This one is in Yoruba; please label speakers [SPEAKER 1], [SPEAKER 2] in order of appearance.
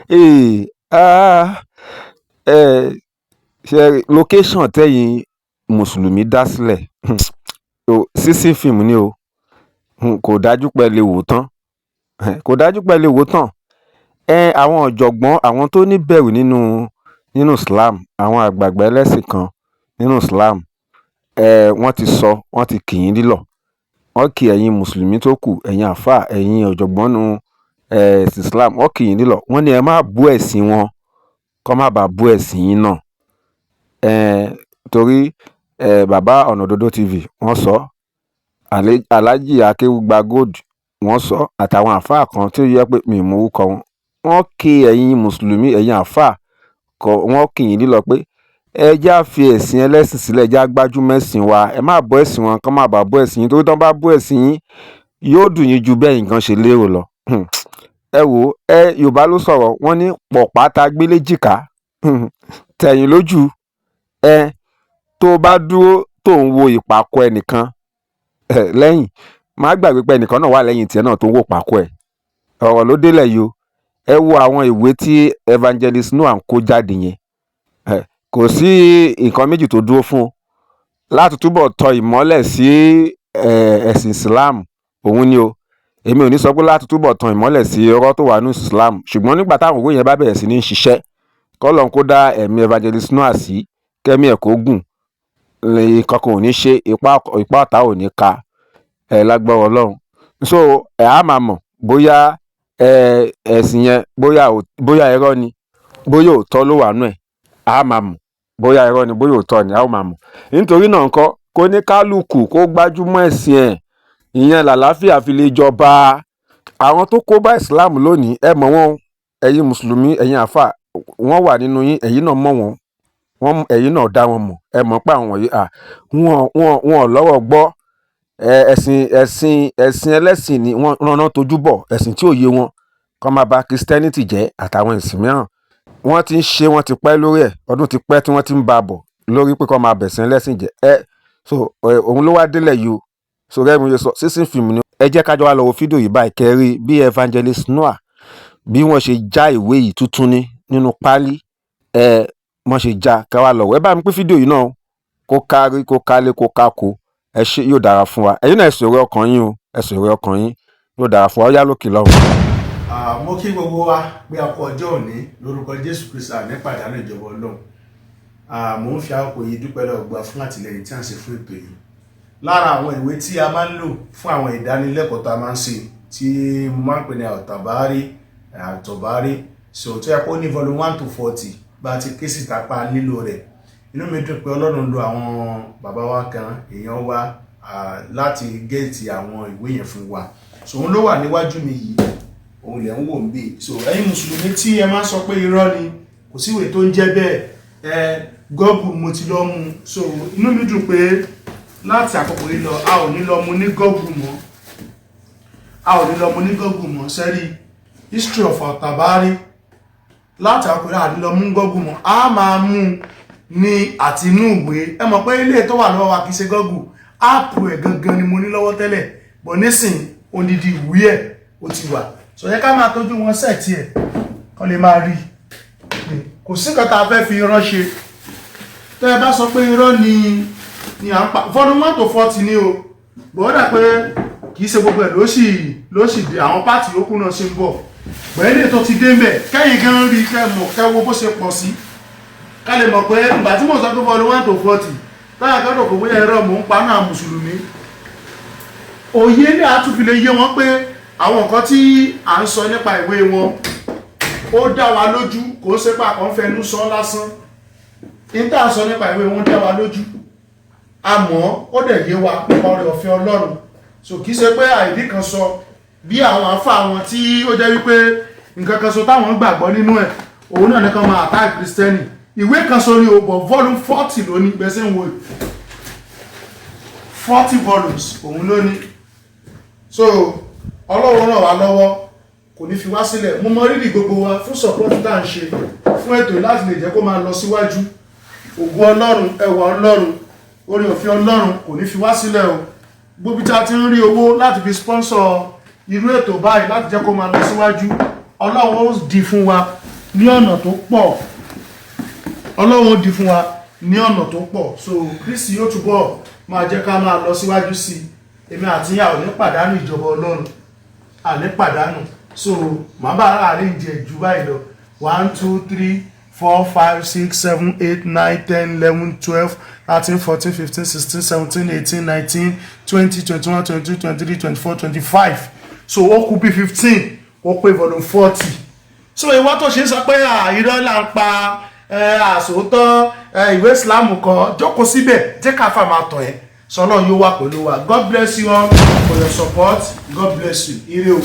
[SPEAKER 1] Eh, ah, eh, ṣe location tẹ́yìn mùsùlùmí dá sílẹ̀ sísìn fíìmù ni o. Kò dájú pé ẹ lè wò tán. Kò dájú pé ẹ lè wò tán. Àwọn ọ̀jọ̀gbọ́n àwọn tó níbẹ̀rù nínú Islam, àwọn àgbààgbà ẹlẹ́sìn kan nínú Islam, wọ́n ti sọ, wọ́n ti kì í nílọ̀. Wọ́n kì ẹ̀yin mùsùlùmí tó kù, ẹ̀yin àfáà, ẹ̀yin ọ̀jọ̀gbọ́n nínú ẹ̀sìn Islam, wọ́n kì í nílọ̀. Wọ́n ní ẹ má bú ẹ̀sìn wọn kó má bàa bú ẹ̀sìn yín náà. Torí bàbá Ọ̀nà Òdodo TV wọ́n sọ, Alhaji Akéwùgbà Gold wọ́n sọ, àtàwọn àfáà kan tí ó yẹ pé mi ò mọ orúkọ wọn. Wọ́n kì ẹ̀yin mùsùlùmí, ẹ̀yin àfáà, wọ́n kì í nílọ̀ pé ẹ já fi ẹ̀sìn ẹlẹ́sìn sílẹ̀, já gbájúmọ́ ẹ̀sìn wa. Ẹ má bú ẹ̀sìn wọn kó má bàa bú ẹ̀sìn yín, torí tí wọ́n bá bú ẹ̀sìn yín yóò dùn yín ju bẹ́ẹ̀ nǹkan ṣe lérò lọ. Ẹ wò ó, Yorùbá ló sọ̀rọ̀, wọ́n ní pọ̀pá tá gbé léjìká tẹ̀yìn lójú. Tó bá dúró tó ń wo ìpàkọ́ ẹnìkan lẹ́yìn, má gbàgbé pé ẹnìkan náà wà lẹ́yìn tiẹ̀ náà tó ń wo ìpàkọ́ ẹ̀. Ọ̀rọ̀ ló délẹ̀ yìí o. Ẹ wo àwọn ìwé tí Evangelist Noah kó jáde yẹn. Kò sí nǹkan méjì tó dúró fún láti túbọ̀ tọ ìmọ́lẹ̀ sí ẹ̀sìn Islam. Òun ni o. Èmi ò ní sọ pé láti túbọ̀ tan ìmọ́lẹ̀ sí ọ̀rọ̀ tó wà nínú Islam, ṣùgbọ́n nígbà táwọn òwe yẹn bá bẹ̀rẹ̀ sí ní ṣiṣẹ́, k'Ọlọ́run kó dá ẹ̀mí Evangelist Noah sí, kẹ́mí ẹ̀ kó gùn, nǹkan kan ò ní ṣe, ipá ọ̀tá ò ní ka lágbára Ọlọ́run. So á máa mọ̀ bóyá ẹ̀sìn yẹn bóyá irọ́ ni, bóyá òótọ́ ló wà nú ẹ̀. Á máa mọ̀ bóyá irọ́ ni, bóyá òótọ́ ni, á máa mọ̀. Nítorí náà ńkọ́, kó ní kálukú kó gbájúmọ́ ẹ̀sìn ẹ̀, ìyẹn làlàáfíà fi lè jọba. Àwọn tó kó bá Islam lónìí, ẹ mọ̀ wọ́n, ẹ̀yin mùsùlùmí, ẹ̀yin àfáà, wọ́n wà nínú yín, ẹ̀yin náà mọ̀ wọ́n, ẹ̀yin náà dá wọn mọ̀. Ẹ mọ̀ pé àwọn wọ̀nyí wọn ò lọ́rọ̀ gbọ́. Ẹ̀sìn ẹlẹ́sìn ni wọ́n rán tójú bọ̀, ẹ̀sìn tí ò yé wọn kó má bà Christianity jẹ́ àtàwọn ẹ̀sìn mìíràn. Wọ́n ti ń ṣe, wọ́n ti pẹ́ lórí ẹ̀, ọdún ti pẹ́ tí wọ́n ti ń bá a bọ̀ lórí pé kó má bẹ̀sìn ẹlẹ́sìn jẹ́. So òun ló wá délẹ̀ yìí o. So gẹ́gẹ́ bí mo ṣe sọ, sísìn fíìmù ni. Ẹ jẹ́ ká jọ wá lọ wo fídíò yìí báyìí kẹ́rí bí Evangelist Noah bí wọ́n ṣe já ìwé yìí tuntun ní nínú páálí. Wọ́n ṣe já, ká wá lọ wò. Ẹ bá mi pín fídíò yìí náà kó kárí, kó kálé, kó kákó. Ẹ ṣé, yóò dára fún wa. Ẹ̀yin náà ẹ sọ̀rọ̀ ọkàn yín o, ẹ sọ̀rọ̀ ọkàn yín, yóò dára fún wa. Ó yá lókè lọ́run.
[SPEAKER 2] Mo kí gbogbo wa pé a kú ọjọ́ òní lórúkọ Jésù Kristi ní pàdánù ìjọba Ọlọ́run. Mo ń fi àkókò yìí dúpẹ́ lọ́wọ́ gbà fún àtìlẹ́yìn tí a ń ṣe fún ètò yìí. Lára àwọn ìwé tí a máa ń lò fún àwọn ìdánilẹ́kọ̀ọ́ tá a máa ń ṣe tí mo máa ń pè ní àtọ̀bárí, so tó yẹ kó ní volume 1 to 40 bá ti ké síta pa nílò rẹ̀. Inú mi dùn pé Ọlọ́run lo àwọn bàbá wa kan, èèyàn wa, láti gẹ́ẹ̀tì àwọn ìwé yẹn fún wa. So òun ló wà níwájú mi yìí, òun lẹ̀ ń wò ń bè. So ẹ̀yin mùsùlùmí tí ẹ máa sọ pé irọ́ ni, kò sí ìwé tó ń jẹ́ bẹ́ẹ̀, Google mo ti lọ mú. So inú mi dùn pé láti àkókò yìí lọ a ò ní lọ mú ní Google mọ́, sẹ́rí history of Àtàbárí láti àkókò yìí a ní lọ mú Google mọ́, a máa mú ní àtinú ìwé. Ẹ mọ̀ pé ilé tó wà lọ́wọ́ wa kì í ṣe Google, áàpù ẹ̀ gangan ni mo ní lọ́wọ́ tẹ́lẹ̀, bọ̀ nísìn odidi ìwé ẹ̀ ó ti wà. So yẹ ká máa tọ́jú wọn sẹ́ẹ̀tì ẹ̀ kán lè máa rí. Kò sí nǹkan tá a fẹ́ fi irọ́ ṣe. Tẹ́ ẹ bá sọ pé irọ́ ni à ń pa, volume 1 to 40 ni o, bọ́dà pé kìí ṣe gbogbo ẹ̀ ló sì dé, àwọn pàtì yòókù náà ṣe ń bọ̀. Bẹ̀rẹ̀ tó ti dé mẹ́, kẹ́yìn gan rí kẹ́wọ́ bó ṣe pọ̀ sí. Ká lè mọ̀ pé ìgbà tí mo sọ pé volume 1 to 40, táyà kẹ́dọ̀ kò bóyá ẹ̀rọ mò ń pa náà mùsùlùmí. Òye ní àtúnfi lè yé wọn pé àwọn nǹkan tí à ń sọ nípa ìwé wọn ó dá wa lójú, kò ṣe pé àkàn fẹnu sọ lásán. Ìta sọ nípa ìwé wọn dá wa lójú. Àmọ́ ó dẹ̀ yé wa nípa oore ọ̀fẹ́ Ọlọ́run. So kìí ṣe pé àìdí kan sọ bí àwọn àfáà wọn tí ó jẹ́ wípé nǹkan kan sọ táwọn gbàgbọ́ nínú ẹ̀, òun náà nìkan máa attack Christianity. Ìwé kan sọ ní ọgbọ̀n volume 40 lóní gbẹ́sẹ̀ ń wo 40 volumes òun lóní. So Ọlọ́run ràn wá lọ́wọ́, kò ní fi wá sílẹ̀. Mo mọ rírì gbogbo wa fún support tá à ń ṣe fún ètò láti lè jẹ́ kó máa lọ síwájú. Ògo Ọlọ́run, ẹwà Ọlọ́run, oore ọ̀fẹ́ Ọlọ́run kò ní fi wá sílẹ̀ o. Gbogbo tí a ti ń rí owó láti fi sponsor irú ètò báyìí láti jẹ́ kó máa lọ síwájú, ọlọ́run ó di fún wa ní ọ̀nà tó pọ̀, ọlọ́run ó di fún wa ní ọ̀nà tó pọ̀. So Kristi yóò túbọ̀ máa jẹ́ ká máa lọ síwájú sí i. Èmi àti ìyá ò ní pàdánù ìjọba ọlọ́run, à ní pàdánù. So màá bá àárín ìjẹ jù báyìí lọ. 1 2 3 4 5 6 7 8 9 10 11 12 13 14 15 16 17 18 19 20 21 22 23 24 25. So ó kù bí 15, ó pé volume 40. So ìwọ tó ṣe ń sọ pé irọ́ là ń pa àsòótọ́ ìwé Islam kan, jókòó síbẹ̀ jẹ́ ká fà máa tọ̀ ẹ́. Sọlọ́run yóò wà pẹ̀lú wa. God bless you all for your support. God bless you. Ire o.